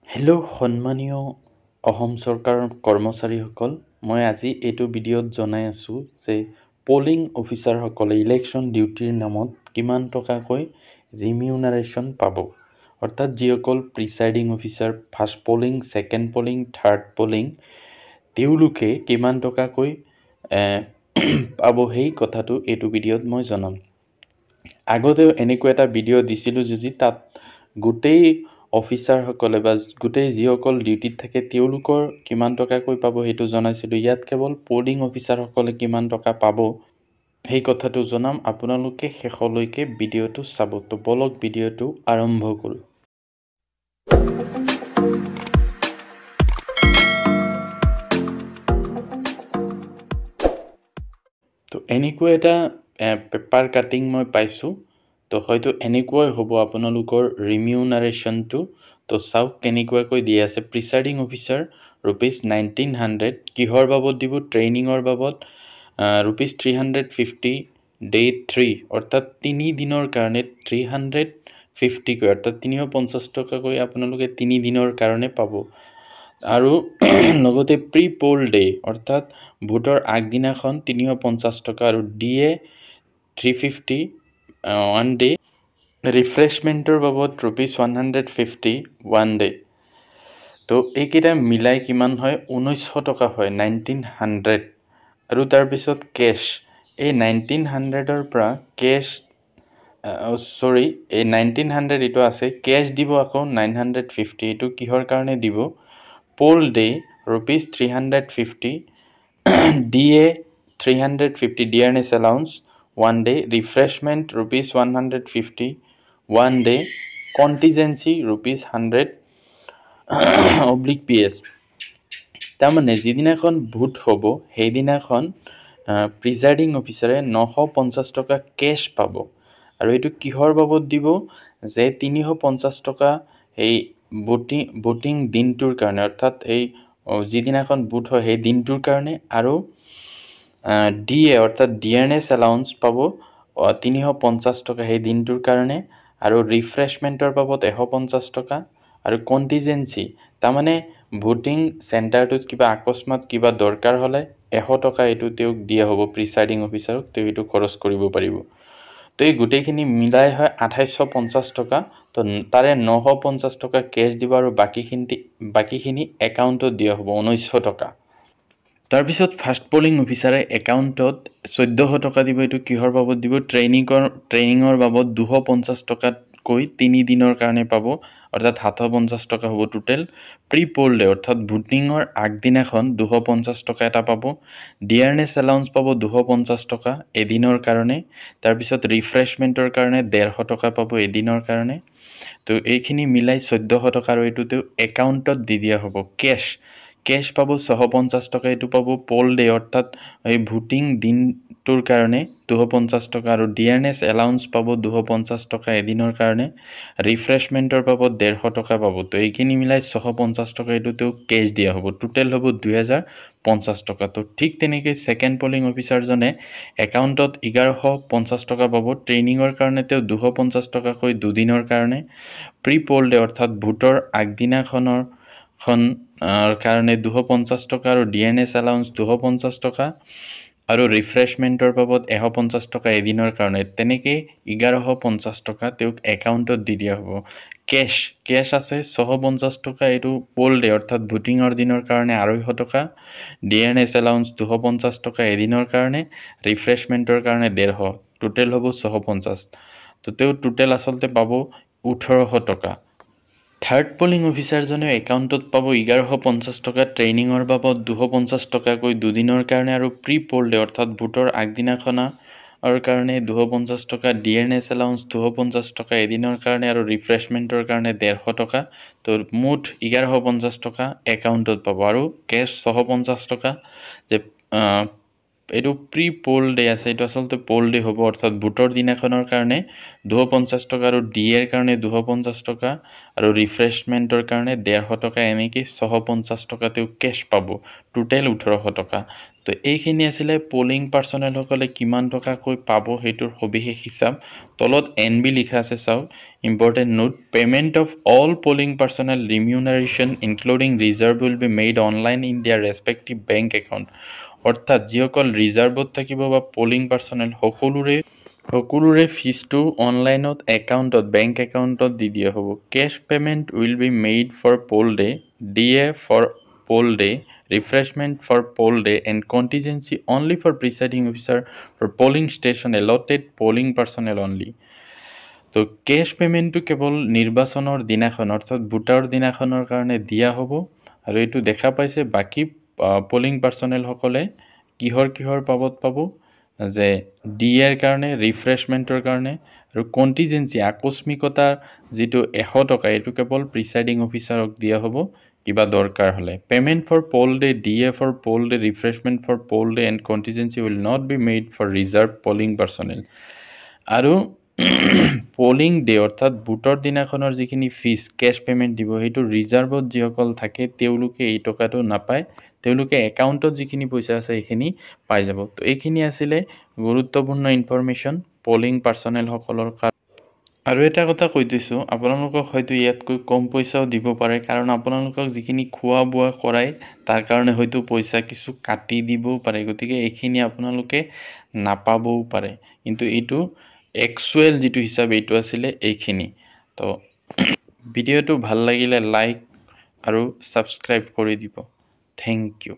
Hello' সন্মানীয় অসম চৰকাৰৰ কৰ্মচাৰীসকল, মই আজি এইটো ভিডিঅ'ত জনাই আছোঁ যে পলিং অফিচাৰসকলে ইলেকশ্যন ডিউটিৰ নামত কিমান টকাকৈ ৰিমিউনাৰেশ্যন পাব। অৰ্থাৎ যিসকল presiding officer first polling, second polling, third polling, তেওঁলোকে কিমান টকাকৈ পাব সেই কথাটো এইটো ভিডিঅ'ত মই জনাম। আগতেও এনেকুৱা এটা ভিডিঅ' দিছিলোঁ যদি তাত গোটেই অফিচাৰসকলে বা গোটেই যিসকল ডিউটিত থাকে তেওঁলোকৰ কিমান টকাকৈ পাব সেইটো জনাইছিলোঁ। ইয়াত কেৱল পলিং অফিচাৰসকলে কিমান টকা পাব সেই কথাটো জনাম। আপোনালোকে শেষলৈকে ভিডিঅ'টো চাব। তো বলক ভিডিঅ'টো আৰম্ভ কৰোঁ। তো এনেকুৱা এটা পেপাৰ কাটিং মই পাইছোঁ। তো হয়তো এনেকুৱাই হ'ব আপোনালোকৰ ৰিমিউনাৰেশ্যনটো। তো চাওক কেনেকুৱাকৈ দি আছে। প্ৰিচাইডিং অফিচাৰ ₹1900, কিহৰ বাবদ দিব? ট্ৰেইনিঙৰ বাবদ ₹350 ডে 3, অৰ্থাৎ 3 দিনৰ কাৰণে 350কৈ, অৰ্থাৎ 350 টকাকৈ আপোনালোকে 3 দিনৰ কাৰণে পাব। আৰু লগতে প্ৰি পল ডে, অৰ্থাৎ ভোটৰ আগদিনাখন 350 টকা, আৰু DA 350 1 ডে, ৰিফ্ৰেছমেণ্টৰ বাবদ ₹150 1 ডে। তো এইকেইটা মিলাই কিমান হয়? 1900 টকা হয়, 1900। আৰু তাৰপিছত কেছ, এই 1900ৰ পৰা কেছ এই 1900 এইটো আছে, কেছ দিব আকৌ 950। এইটো কিহৰ কাৰণে দিব? Poll day ₹350, DA 350 dearness allowance 1 day, refreshment ₹150 1 day, contingency ₹100 /PS। তাৰমানে যিদিনাখন ভোট হ'ব সেইদিনাখন প্ৰিজাইডিং অফিচাৰে 950 টকা কেছ পাব। আৰু এইটো কিহৰ বাবদ দিব? যে 350 টকা এই ভোটিং দিনটোৰ কাৰণে, অৰ্থাৎ এই যিদিনাখন ভোট হয় সেই দিনটোৰ কাৰণে। আৰু DA অৰ্থাৎ ডিয়াৰনেছ এলাউন্স পাব 350 টকা সেই দিনটোৰ কাৰণে। আৰু ৰিফ্ৰেছমেণ্টৰ বাবদ 150 টকা। আৰু কণ্টিজেঞ্চি, তাৰমানে ভোটিং চেণ্টাৰটোত কিবা আকস্মাত কিবা দৰকাৰ হ'লে 100 টকা এইটো তেওঁক দিয়া হ'ব, প্ৰিচাইডিং অফিচাৰক, তেওঁ এইটো খৰচ কৰিব পাৰিব। তো এই গোটেইখিনি মিলাই হয় 2850 টকা। তো তাৰে 950 টকা কেছ দিব আৰু বাকীখিনি একাউণ্টত দিয়া হ'ব 1900 টকা। তাৰপিছত ফাৰ্ষ্ট পলিং অফিচাৰে একাউণ্টত 1400 টকা দিব। এইটো কিহৰ বাবদ দিব? ট্ৰেইনিঙৰ বাবদ 250 টকাকৈ 3 দিনৰ কাৰণে পাব, অৰ্থাৎ 750 টকা হ'ব টোটেল। প্ৰি পল ডে, অৰ্থাৎ ভোটিঙৰ আগদিনাখন 250 টকা এটা পাব। ডিয়াৰনেছ এলাউন্স পাব 250 টকা এদিনৰ কাৰণে। তাৰপিছত ৰিফ্ৰেছমেণ্টৰ কাৰণে 150 টকা পাব এদিনৰ কাৰণে। তো এইখিনি মিলাই 1400 টকা, আৰু এইটো তেওঁ একাউণ্টত দি দিয়া হ'ব। কেছ পাব 650 টকা, এইটো পাব পল ডে, অৰ্থাৎ এই ভোটিং দিনটোৰ কাৰণে 250 টকা। আৰু ডিয়াৰনেছ এলাউন্স পাব 250 টকা এদিনৰ কাৰণে। ৰিফ্ৰেছমেণ্টৰ বাবদ 150 টকা পাব। তো এইখিনি মিলাই 650 টকা এইটো তেওঁক কেছ দিয়া হ'ব। টোটেল হ'ব 2050 টকা। তো ঠিক তেনেকৈ ছেকেণ্ড পলিং অফিচাৰজনে একাউণ্টত 1150 টকা পাব। ট্ৰেইনিঙৰ কাৰণে তেওঁ 250 টকাকৈ 2 দিনৰ কাৰণে। প্ৰি পল ডে, অৰ্থাৎ ভোটৰ আগদিনাখনৰ কাৰণে 250 টকা, আৰু ডিয়াৰনেছ এলাউন্স 250 টকা, আৰু ৰিফ্ৰেছমেণ্টৰ বাবদ 150 টকা এদিনৰ কাৰণে। তেনেকৈ 1150 টকা তেওঁক একাউণ্টত দি দিয়া হ'ব। কেছ আছে 650 টকা, এইটো পল ডে, অৰ্থাৎ ভোটিঙৰ দিনৰ কাৰণে 250 টকা। ডিয়াৰনেছ এলাউন্স 250 টকা এদিনৰ কাৰণে। ৰিফ্ৰেছমেণ্টৰ কাৰণে 150, টোটেল হ'ব 650। তো তেওঁ টোটেল আচলতে পাব 1800 টকা। থাৰ্ড পলিং অফিচাৰজনে একাউণ্টত পাব 1150 টকা, ট্ৰেইনিঙৰ বাবদ 250 টকাকৈ 2 দিনৰ কাৰণে। আৰু প্ৰি পল ডে, অৰ্থাৎ ভোটৰ আগদিনাখনৰ কাৰণে 250 টকা, ডিয়াৰনেছ এলাউন্স 250 টকা এদিনৰ কাৰণে, আৰু ৰিফ্ৰেছমেণ্টৰ কাৰণে 150 টকা। তো মুঠ 1150 টকা একাউণ্টত পাব। আৰু কেছ 650 টকা, যে এইটো প্ৰি পোল ডে আছে, এইটো আচলতে পোল ডে হ'ব, অৰ্থাৎ ভোটৰ দিনাখনৰ কাৰণে 250 টকা আৰু ডিএৰ কাৰণে 250 টকা আৰু ৰিফ্ৰেছমেণ্টৰ কাৰণে 150 টকা, এনেকৈ 650 টকা তেওঁ কেছ পাব, টোটেল 1800 টকা। তো এইখিনি আছিলে পলিং পাৰ্চনেলসকলে কিমান টকাকৈ পাব সেইটোৰ সবিশেষ হিচাপ। তলত NB লিখা আছে চাওক, important note, payment of all polling personnel remuneration including reserve will be made online in their respective bank account. অৰ্থাৎ যিসকল ৰিজাৰ্ভত থাকিব বা পলিং পাৰ্চনেল সকলোৰে ফিজটো অনলাইনত একাউণ্টত, বেংক একাউণ্টত দি দিয়া হ'ব। Cash payment will be made for poll day, DA for poll day, refreshment for poll day and contingency only for presiding officer for polling station allotted polling personnel only. তো কেছ পে'মেণ্টটো কেৱল নিৰ্বাচনৰ দিনাখন, অৰ্থাৎ ভোটৰ দিনাখনৰ কাৰণে দিয়া হ'ব। আৰু এইটো দেখা পাইছে বাকী পলিং পাৰ্চনেলসকলে কিহৰ বাবদ পাব, যে ডিএৰ কাৰণে, ৰিফ্ৰেছমেণ্টৰ কাৰণে, আৰু কণ্টিজেঞ্চি আকস্মিকতাৰ যিটো 100 টকা, এইটো কেৱল প্ৰিচাইডিং অফিচাৰক দিয়া হ'ব কিবা দৰকাৰ হ'লে। Payment for poll day, DA for poll day, refreshment for poll day and contingency will not be made for reserve polling personnel. আৰু পলিং ডে অৰ্থাৎ ভোটৰ দিনাখনৰ যিখিনি ফিজ কেছ পে'মেণ্ট দিব, সেইটো ৰিজাৰ্ভত যিসকল থাকে তেওঁলোকে এই টকাটো নাপায়, তেওঁলোকে একাউণ্টত যিখিনি পইচা আছে সেইখিনি পাই যাব। তো এইখিনি আছিলে গুৰুত্বপূৰ্ণ ইনফৰমেশ্যন পলিং পাৰ্চনেলসকলৰ কাৰণে। আৰু এটা কথা কৈ দিছোঁ, আপোনালোকক হয়তো ইয়াতকৈ কম পইচাও দিব পাৰে, কাৰণ আপোনালোকক যিখিনি খোৱা বোৱা কৰাই তাৰ কাৰণে হয়তো পইচা কিছু কাটি দিবও পাৰে, গতিকে এইখিনি আপোনালোকে নাপাবও পাৰে। কিন্তু এইটো একচুৱেল যিটো হিচাপ এইটো আছিলে এইখিনি। তো ভিডিঅ'টো ভাল লাগিলে লাইক আৰু ছাবস্ক্ৰাইব কৰি দিব। Thank U.